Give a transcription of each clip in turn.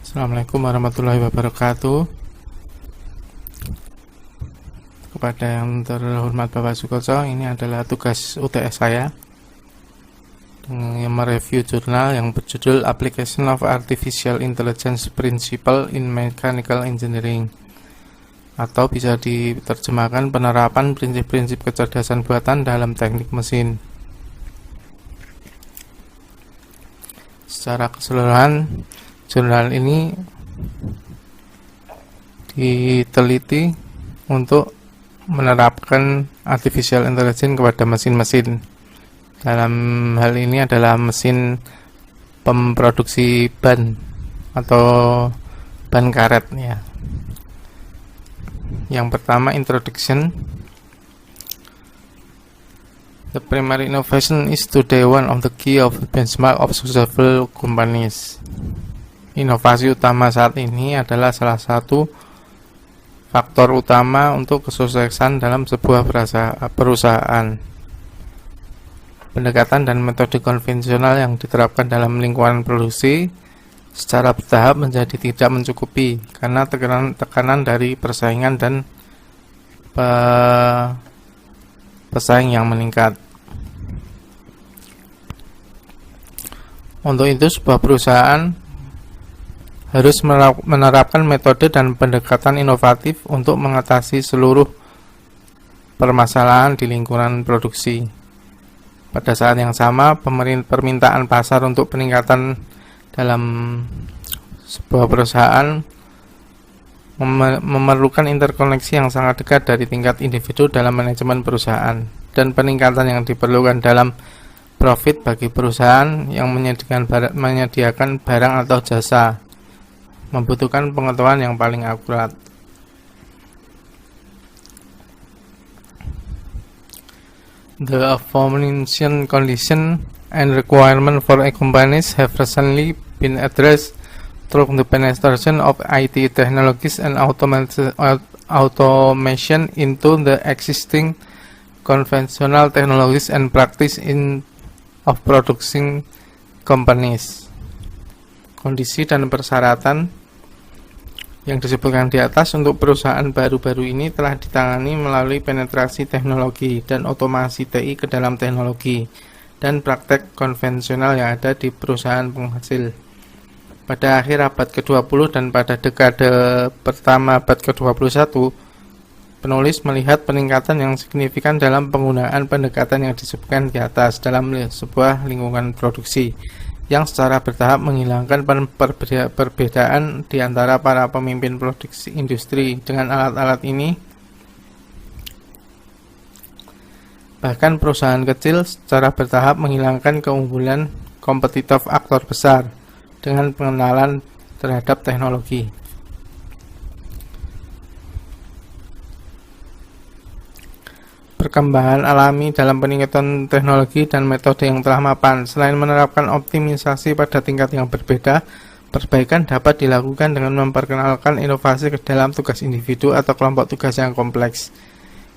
Assalamualaikum warahmatullahi wabarakatuh. Kepada yang terhormat Bapak Sukoco, ini adalah tugas UTS saya yang mereview jurnal yang berjudul Application of Artificial Intelligence Principle in Mechanical Engineering, atau bisa diterjemahkan penerapan prinsip-prinsip kecerdasan buatan dalam teknik mesin. Secara keseluruhan, jurnal ini diteliti untuk menerapkan artificial intelligence kepada mesin-mesin. Dalam hal ini adalah mesin pemproduksi ban atau ban karet ya. Yang pertama, introduction. The primary innovation is today one of the key of the benchmark of successful companies. Inovasi utama saat ini adalah salah satu faktor utama untuk kesuksesan dalam sebuah perusahaan. Pendekatan dan metode konvensional yang diterapkan dalam lingkungan produksi secara bertahap menjadi tidak mencukupi karena tekanan dari persaingan dan pesaing yang meningkat. Untuk itu, sebuah perusahaan harus menerapkan metode dan pendekatan inovatif untuk mengatasi seluruh permasalahan di lingkungan produksi. Pada saat yang sama, permintaan pasar untuk peningkatan dalam sebuah perusahaan memerlukan interkoneksi yang sangat dekat dari tingkat individu dalam manajemen perusahaan dan peningkatan yang diperlukan dalam profit bagi perusahaan yang menyediakan barang atau jasa membutuhkan pengetahuan yang paling akurat. The aforementioned condition and requirement for companies have recently been addressed through the penetration of IT technologies and automation into the existing conventional technologies and practice of producing companies. Kondisi dan persyaratan yang disebutkan di atas untuk perusahaan baru-baru ini telah ditangani melalui penetrasi teknologi dan otomasi TI ke dalam teknologi dan praktek konvensional yang ada di perusahaan penghasil. Pada akhir abad ke-20 dan pada dekade pertama abad ke-21, penulis melihat peningkatan yang signifikan dalam penggunaan pendekatan yang disebutkan di atas dalam sebuah lingkungan produksi yang secara bertahap menghilangkan perbedaan di antara para pemimpin produksi industri. Dengan alat-alat ini, bahkan perusahaan kecil secara bertahap menghilangkan keunggulan kompetitif aktor besar dengan pengenalan terhadap teknologi. Perkembangan alami dalam peningkatan teknologi dan metode yang telah mapan. Selain menerapkan optimisasi pada tingkat yang berbeda, perbaikan dapat dilakukan dengan memperkenalkan inovasi ke dalam tugas individu atau kelompok tugas yang kompleks.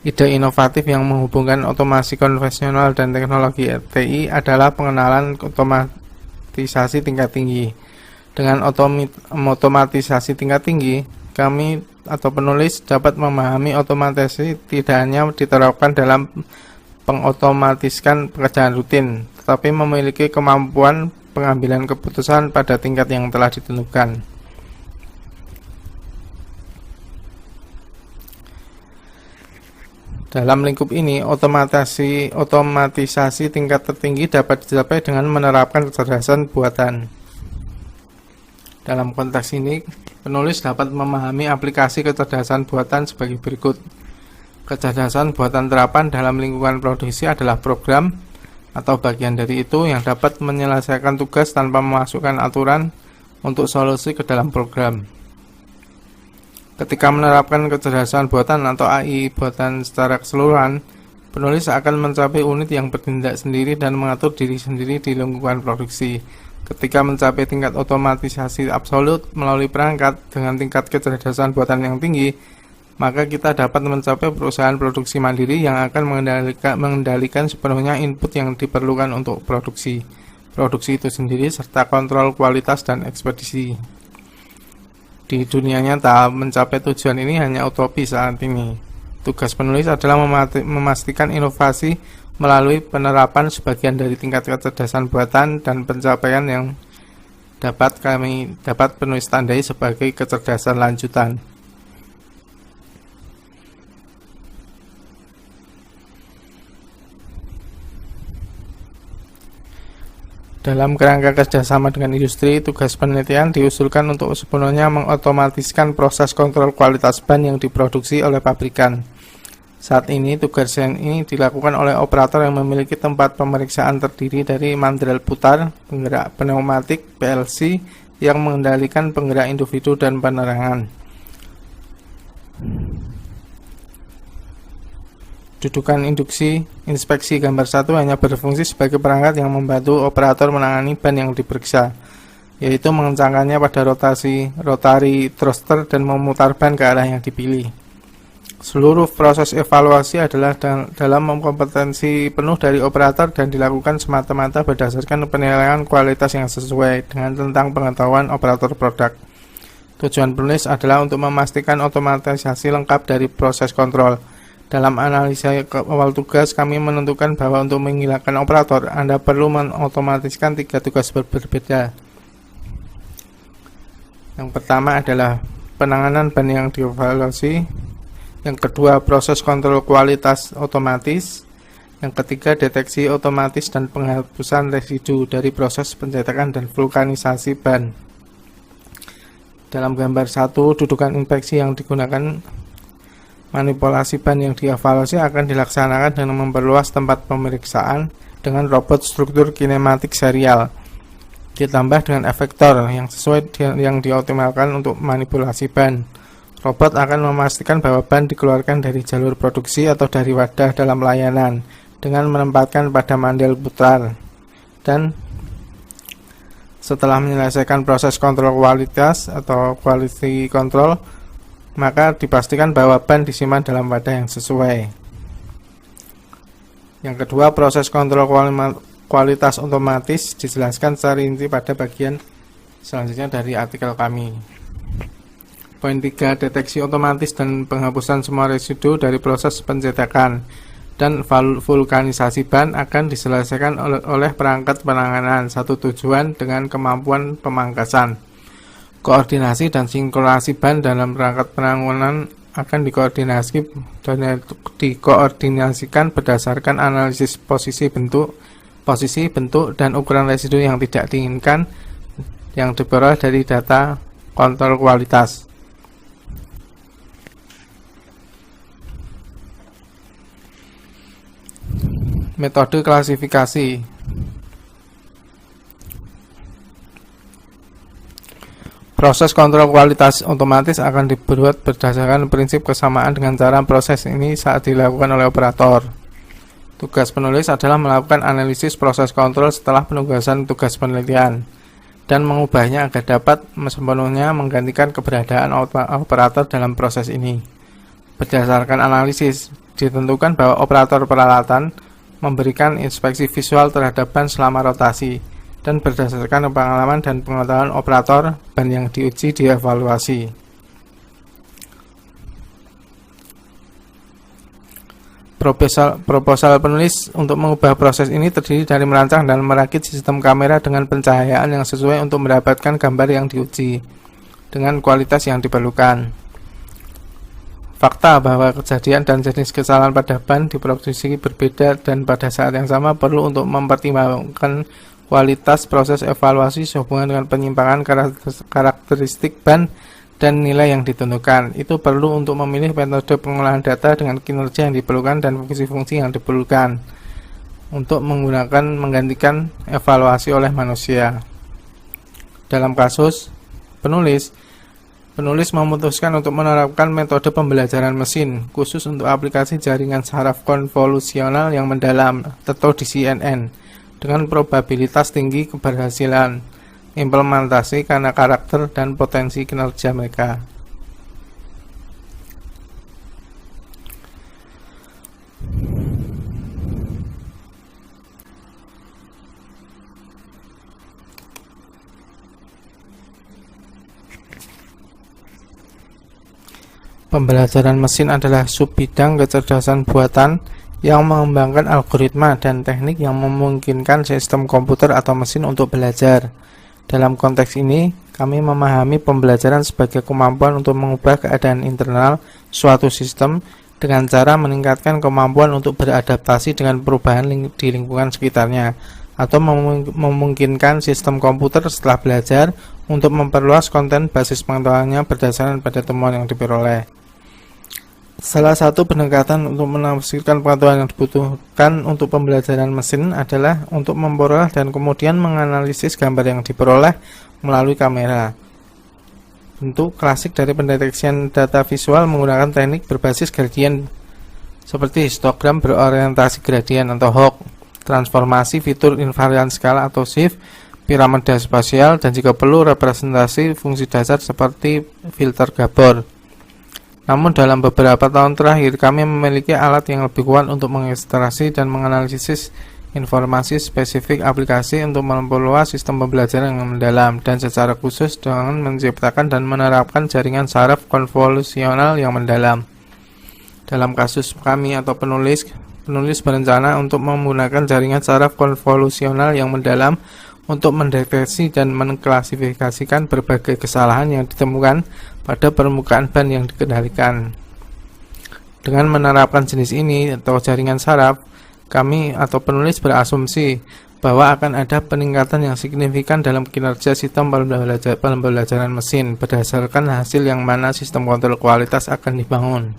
Ide inovatif yang menghubungkan otomasi konvensional dan teknologi TI adalah pengenalan otomatisasi tingkat tinggi. Dengan otomatisasi tingkat tinggi, kami atau penulis dapat memahami otomatisasi tidak hanya diterapkan dalam pengotomatiskan pekerjaan rutin, tetapi memiliki kemampuan pengambilan keputusan pada tingkat yang telah ditentukan. Dalam lingkup ini, otomatisasi tingkat tertinggi dapat dicapai dengan menerapkan kecerdasan buatan. Dalam konteks ini, penulis dapat memahami aplikasi kecerdasan buatan sebagai berikut. Kecerdasan buatan terapan dalam lingkungan produksi adalah program atau bagian dari itu yang dapat menyelesaikan tugas tanpa memasukkan aturan untuk solusi ke dalam program. Ketika menerapkan kecerdasan buatan atau AI buatan secara keseluruhan, penulis akan mencapai unit yang bertindak sendiri dan mengatur diri sendiri di lingkungan produksi. Ketika mencapai tingkat otomatisasi absolut melalui perangkat dengan tingkat kecerdasan buatan yang tinggi, maka kita dapat mencapai perusahaan produksi mandiri yang akan mengendalikan sepenuhnya input yang diperlukan untuk produksi itu sendiri serta kontrol kualitas dan ekspedisi. di dunia nyata mencapai tujuan ini hanya utopi saat ini. Tugas penulis adalah memastikan inovasi melalui penerapan sebagian dari tingkat kecerdasan buatan dan pencapaian yang dapat penulis tandai sebagai kecerdasan lanjutan. Dalam kerangka kerjasama dengan industri, tugas penelitian diusulkan untuk sepenuhnya mengotomatiskan proses kontrol kualitas ban yang diproduksi oleh pabrikan. Saat ini, tugas ini dilakukan oleh operator yang memiliki tempat pemeriksaan terdiri dari mandrel putar, penggerak pneumatik, PLC, yang mengendalikan penggerak individu dan penerangan. Dudukan induksi inspeksi gambar 1 hanya berfungsi sebagai perangkat yang membantu operator menangani ban yang diperiksa, yaitu mengencangkannya pada rotary thruster dan memutar ban ke arah yang dipilih. Seluruh proses evaluasi adalah dalam kompetensi penuh dari operator dan dilakukan semata-mata berdasarkan penilaian kualitas yang sesuai dengan tentang pengetahuan operator produk. Tujuan penulis adalah untuk memastikan otomatisasi lengkap dari proses kontrol. Dalam analisa awal tugas, kami menentukan bahwa untuk menghilangkan operator, Anda perlu mengotomatiskan 3 tugas berbeda. Yang pertama adalah penanganan ban yang dievaluasi. Yang kedua, proses kontrol kualitas otomatis. Yang ketiga, deteksi otomatis dan penghapusan residu dari proses pencetakan dan vulkanisasi ban. Dalam gambar 1, dudukan inspeksi yang digunakan manipulasi ban yang dievaluasi akan dilaksanakan dengan memperluas tempat pemeriksaan dengan robot struktur kinematik serial, ditambah dengan efektor yang sesuai yang dioptimalkan untuk manipulasi ban. Robot akan memastikan bahwa ban dikeluarkan dari jalur produksi atau dari wadah dalam layanan dengan menempatkan pada mandrel putar. Dan setelah menyelesaikan proses kontrol kualitas atau quality control, maka dipastikan bahwa ban disimpan dalam wadah yang sesuai. Yang kedua, proses kontrol kualitas otomatis dijelaskan secara rinci pada bagian selanjutnya dari artikel kami. Poin 3, deteksi otomatis dan penghapusan semua residu dari proses pencetakan dan vulkanisasi ban akan diselesaikan oleh perangkat penanganan satu tujuan dengan kemampuan pemangkasan. Koordinasi dan sinkronasi ban dalam perangkat penanganan akan dikoordinasikan berdasarkan analisis posisi bentuk, dan ukuran residu yang tidak diinginkan yang diperoleh dari data kontrol kualitas. Metode klasifikasi. Proses kontrol kualitas otomatis akan dibuat berdasarkan prinsip kesamaan dengan cara proses ini saat dilakukan oleh operator. Tugas penulis adalah melakukan analisis proses kontrol setelah penugasan tugas penelitian dan mengubahnya agar dapat sepenuhnya menggantikan keberadaan operator dalam proses ini. Berdasarkan analisis, ditentukan bahwa operator peralatan memberikan inspeksi visual terhadap ban selama rotasi, dan berdasarkan pengalaman dan pengetahuan operator, ban yang diuji dievaluasi. Proposal penulis untuk mengubah proses ini terdiri dari merancang dan merakit sistem kamera dengan pencahayaan yang sesuai untuk mendapatkan gambar yang diuji dengan kualitas yang diperlukan. Fakta bahwa kejadian dan jenis kesalahan pada ban diproduksi berbeda dan pada saat yang sama perlu untuk mempertimbangkan kualitas proses evaluasi sehubungan dengan penyimpangan karakteristik ban dan nilai yang ditentukan. Itu perlu untuk memilih metode pengolahan data dengan kinerja yang diperlukan dan fungsi-fungsi yang diperlukan untuk menggantikan evaluasi oleh manusia. Dalam kasus penulis memutuskan untuk menerapkan metode pembelajaran mesin khusus untuk aplikasi jaringan saraf konvolusional yang mendalam atau DCNN dengan probabilitas tinggi keberhasilan implementasi karena karakter dan potensi kinerja mereka. Pembelajaran mesin adalah subbidang kecerdasan buatan yang mengembangkan algoritma dan teknik yang memungkinkan sistem komputer atau mesin untuk belajar. Dalam konteks ini, kami memahami pembelajaran sebagai kemampuan untuk mengubah keadaan internal suatu sistem dengan cara meningkatkan kemampuan untuk beradaptasi dengan perubahan di lingkungan sekitarnya, atau memungkinkan sistem komputer setelah belajar untuk memperluas konten basis pengetahuannya berdasarkan pada temuan yang diperoleh. Salah satu pendekatan untuk menafsirkan pengetahuan yang dibutuhkan untuk pembelajaran mesin adalah untuk memperoleh dan kemudian menganalisis gambar yang diperoleh melalui kamera. Bentuk klasik dari pendeteksian data visual menggunakan teknik berbasis gradien seperti histogram berorientasi gradien atau HOG, transformasi fitur invarian skala atau shift, piramida spasial, dan jika perlu representasi fungsi dasar seperti filter Gabor. Namun dalam beberapa tahun terakhir kami memiliki alat yang lebih kuat untuk mengekstraksi dan menganalisis informasi spesifik aplikasi untuk memperluas sistem pembelajaran yang mendalam, dan secara khusus dengan menciptakan dan menerapkan jaringan saraf konvolusional yang mendalam. Dalam kasus kami atau penulis berencana untuk menggunakan jaringan saraf konvolusional yang mendalam untuk mendeteksi dan mengklasifikasikan berbagai kesalahan yang ditemukan pada permukaan ban yang dikendalikan. Dengan menerapkan jenis ini atau jaringan saraf, kami atau penulis berasumsi bahwa akan ada peningkatan yang signifikan dalam kinerja sistem pembelajaran mesin berdasarkan hasil yang mana sistem kontrol kualitas akan dibangun.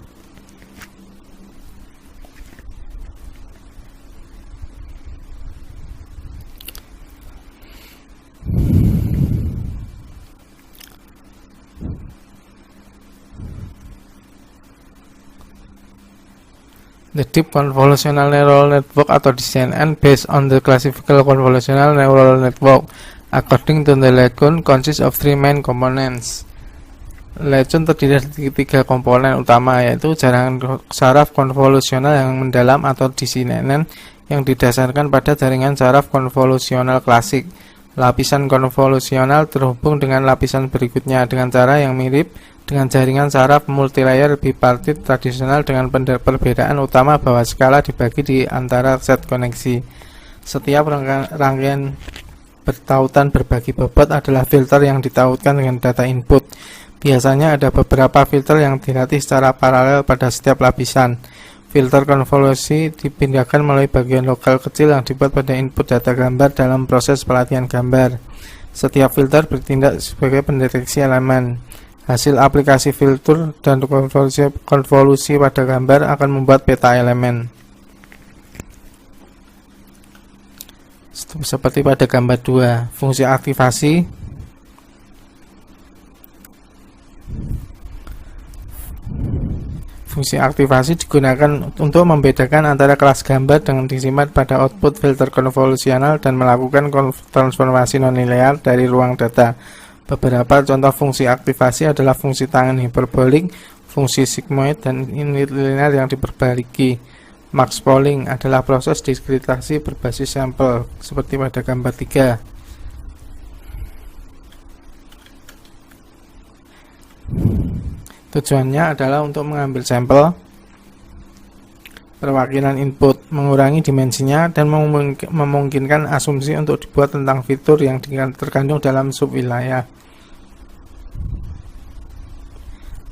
The Deep Convolutional Neural Network atau CNN based on the Classical Convolutional Neural Network according to the Legend consists of three main components. Legend terdiri dari tiga komponen utama, yaitu jaringan saraf konvolusional yang mendalam atau CNN yang didasarkan pada jaringan saraf konvolusional klasik. Lapisan konvolusional terhubung dengan lapisan berikutnya dengan cara yang mirip dengan jaringan saraf multilayer bipartit tradisional, dengan perbedaan utama bahwa skala dibagi di antara set koneksi. Setiap rangkaian bertautan berbagi bobot adalah filter yang ditautkan dengan data input. Biasanya ada beberapa filter yang dilatih secara paralel pada setiap lapisan. Filter konvolusi dipindahkan melalui bagian lokal kecil yang dibuat pada input data gambar dalam proses pelatihan gambar. Setiap filter bertindak sebagai pendeteksi elemen. Hasil aplikasi filter dan konvolusi pada gambar akan membuat peta elemen. Seperti pada gambar 2, fungsi aktivasi digunakan untuk membedakan antara kelas gambar dengan disimpan pada output filter konvolusional dan melakukan transformasi nonlinear dari ruang data. Beberapa contoh fungsi aktivasi adalah fungsi tangen hiperbolik, fungsi sigmoid, dan unit linear yang diperbariki. Max Pooling adalah proses diskretasi berbasis sampel, seperti pada gambar 3. Tujuannya adalah untuk mengambil sampel perwakilan input, mengurangi dimensinya, dan memungkinkan asumsi untuk dibuat tentang fitur yang terkandung dalam subwilayah.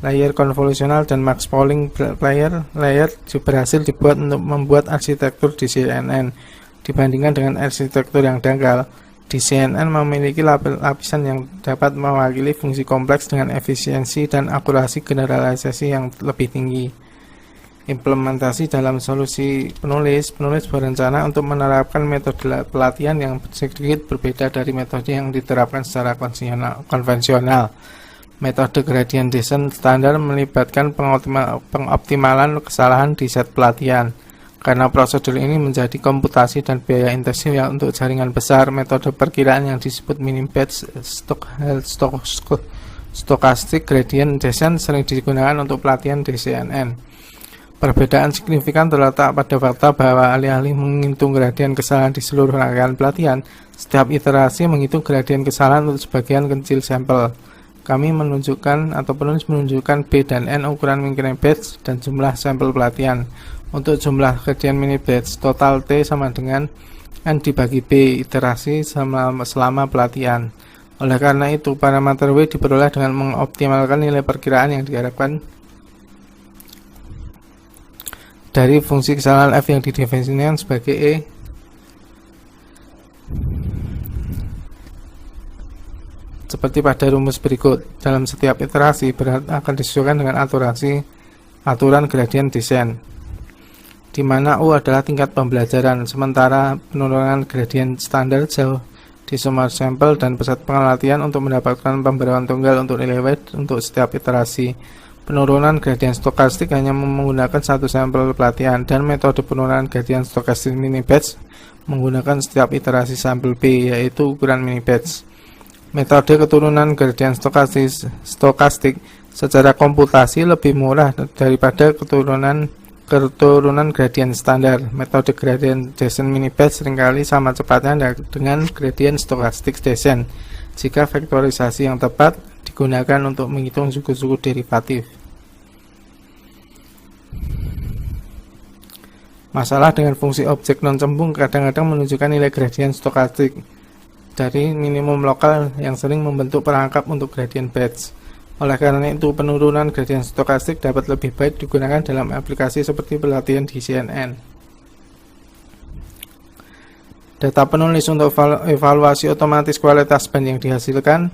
Layer konvolusional dan Max Pooling layer berhasil dibuat untuk membuat arsitektur di CNN. Dibandingkan dengan arsitektur yang dangkal, di CNN memiliki lapisan yang dapat mewakili fungsi kompleks dengan efisiensi dan akurasi generalisasi yang lebih tinggi. Implementasi dalam solusi penulis berencana untuk menerapkan metode pelatihan yang sedikit berbeda dari metode yang diterapkan secara konvensional. Metode gradient descent standar melibatkan pengoptimalan kesalahan di set pelatihan. Karena prosedur ini menjadi komputasi dan biaya intensif untuk jaringan besar, metode perkiraan yang disebut mini-batch stochastic gradient descent sering digunakan untuk pelatihan di CNN. Perbedaan signifikan terletak pada fakta bahwa alih-alih menghitung gradien kesalahan di seluruh rangkaian pelatihan, setiap iterasi menghitung gradien kesalahan untuk sebagian kecil sampel. kami menunjukkan atau penulis menunjukkan B dan N ukuran mini batch dan jumlah sampel pelatihan. Untuk jumlah gradient mini batch, total T sama dengan N dibagi B iterasi selama pelatihan. Oleh karena itu, parameter W diperoleh dengan mengoptimalkan nilai perkiraan yang diharapkan dari fungsi kesalahan F yang didefinisikan sebagai E seperti pada rumus berikut. Dalam setiap iterasi akan disesuaikan dengan aturan gradien descent, di mana U adalah tingkat pembelajaran, sementara penurunan gradien standar jauh di semua sampel dan peserta pelatihan untuk mendapatkan pembaruan tunggal untuk nilai W untuk setiap iterasi. Penurunan gradien stokastik hanya menggunakan satu sampel pelatihan, dan metode penurunan gradien stokastik mini batch menggunakan setiap iterasi sampel B, yaitu ukuran mini batch. Metode keturunan gradien stokastik secara komputasi lebih murah daripada keturunan gradien standar. Metode gradien descent mini batch seringkali sama cepatnya dengan gradien stokastik descent jika vektorisasi yang tepat digunakan untuk menghitung suku-suku derivatif. Masalah dengan fungsi objek non-cembung kadang-kadang menunjukkan nilai gradien stokastik dari minimum lokal yang sering membentuk perangkap untuk gradien batch. Oleh karena itu, penurunan gradien stokastik dapat lebih baik digunakan dalam aplikasi seperti pelatihan di CNN. Data penulis untuk evaluasi otomatis kualitas band yang dihasilkan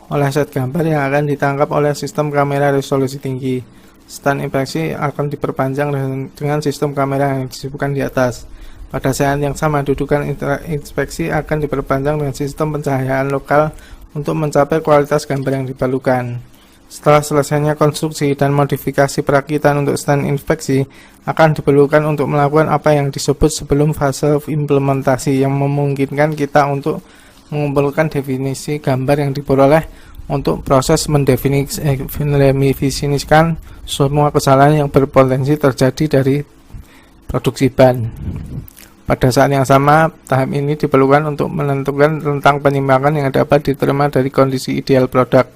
oleh set gambar yang akan ditangkap oleh sistem kamera resolusi tinggi. Stand inspeksi akan diperpanjang dengan sistem kamera yang disebutkan di atas. Pada saat yang sama, dudukan inspeksi akan diperpanjang dengan sistem pencahayaan lokal untuk mencapai kualitas gambar yang diperlukan. Setelah selesainya konstruksi dan modifikasi perakitan untuk stand inspeksi, akan diperlukan untuk melakukan apa yang disebut sebelum fase implementasi, yang memungkinkan kita untuk mengumpulkan definisi gambar yang diperoleh untuk proses mendefinisikan semua kesalahan yang berpotensi terjadi dari produksi ban. Pada saat yang sama, tahap ini diperlukan untuk menentukan tentang penyimpangan yang dapat diterima dari kondisi ideal produk.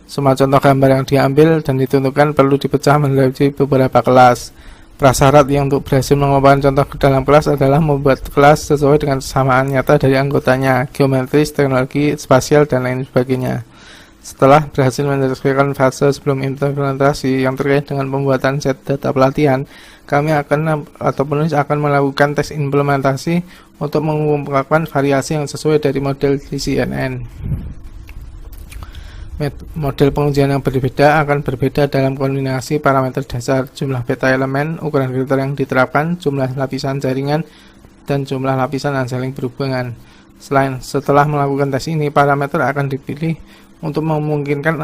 Semua contoh gambar yang diambil dan ditentukan perlu dipecah menjadi beberapa kelas. Prasyarat yang untuk berhasil mengumpulkan contoh ke dalam kelas adalah membuat kelas sesuai dengan kesamaan nyata dari anggotanya, geometris, teknologi, spasial, dan lain sebagainya. Setelah berhasil menyelesaikan fase sebelum implementasi yang terkait dengan pembuatan set data pelatihan, kami penulis akan melakukan tes implementasi untuk mengumpulkan variasi yang sesuai dari model di CNN. Model pengujian yang berbeda akan berbeda dalam kombinasi parameter dasar, jumlah beta elemen, ukuran filter yang diterapkan, jumlah lapisan jaringan, dan jumlah lapisan yang saling berhubungan. Setelah melakukan tes ini, parameter akan dipilih untuk memungkinkan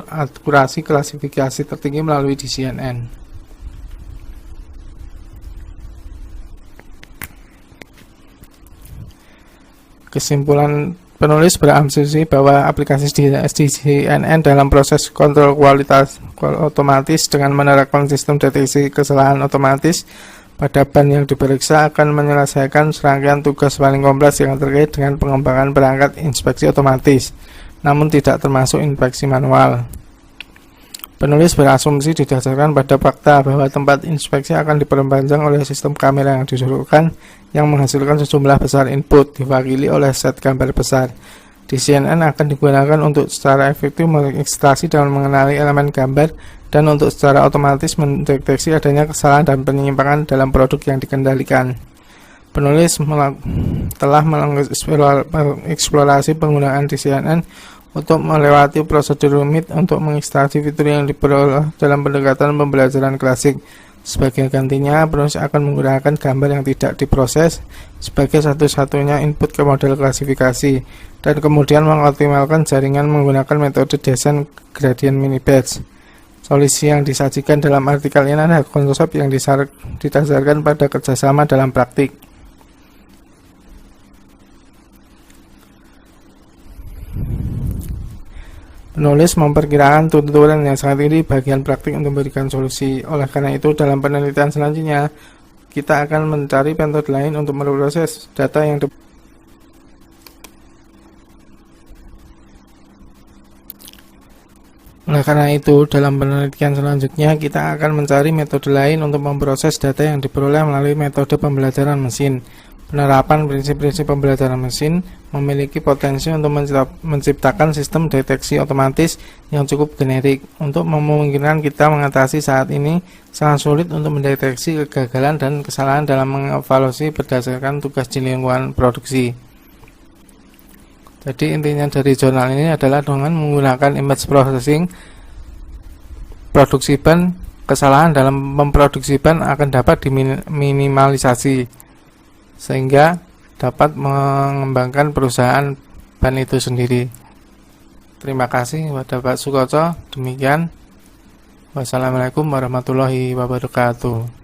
akurasi klasifikasi tertinggi melalui CNN. Kesimpulan penulis berasumsi bahwa aplikasi CNN dalam proses kontrol kualitas otomatis dengan menerapkan sistem deteksi kesalahan otomatis pada ban yang diperiksa akan menyelesaikan serangkaian tugas paling kompleks yang terkait dengan pengembangan perangkat inspeksi otomatis, namun tidak termasuk inspeksi manual. Penulis berasumsi didasarkan pada fakta bahwa tempat inspeksi akan diperpanjang oleh sistem kamera yang disuruhkan yang menghasilkan sejumlah besar input diwakili oleh set gambar besar. Di CNN akan digunakan untuk secara efektif mengekstraksi dan mengenali elemen gambar dan untuk secara otomatis mendeteksi adanya kesalahan dan penyimpangan dalam produk yang dikendalikan. Penulis telah mengeksplorasi penggunaan di CNN untuk melewati prosedur rumit untuk mengekstraksi fitur yang diperoleh dalam pendekatan pembelajaran klasik. Sebagai gantinya, penulis akan menggunakan gambar yang tidak diproses sebagai satu-satunya input ke model klasifikasi, dan kemudian mengoptimalkan jaringan menggunakan metode descent gradient mini batch. Solusi yang disajikan dalam artikel ini adalah konsep yang didasarkan pada kerjasama dalam praktik. Penulis memperkirakan tuntutan yang sangat tinggi bagian praktik untuk memberikan solusi. Oleh karena itu, dalam penelitian selanjutnya, kita akan mencari metode lain untuk memproses data yang Oleh karena itu, dalam penelitian selanjutnya kita akan mencari metode lain untuk memproses data yang diperoleh melalui metode pembelajaran mesin. Penerapan prinsip-prinsip pembelajaran mesin memiliki potensi untuk menciptakan sistem deteksi otomatis yang cukup generik untuk memungkinkan kita mengatasi saat ini sangat sulit untuk mendeteksi kegagalan dan kesalahan dalam mengevaluasi berdasarkan tugas di lingkungan produksi. Jadi intinya dari jurnal ini adalah dengan menggunakan image processing produksi ban, kesalahan dalam memproduksi ban akan dapat diminimalisasi sehingga dapat mengembangkan perusahaan ban itu sendiri. Terima kasih kepada Pak Sukoco. Demikian. Wassalamualaikum warahmatullahi wabarakatuh.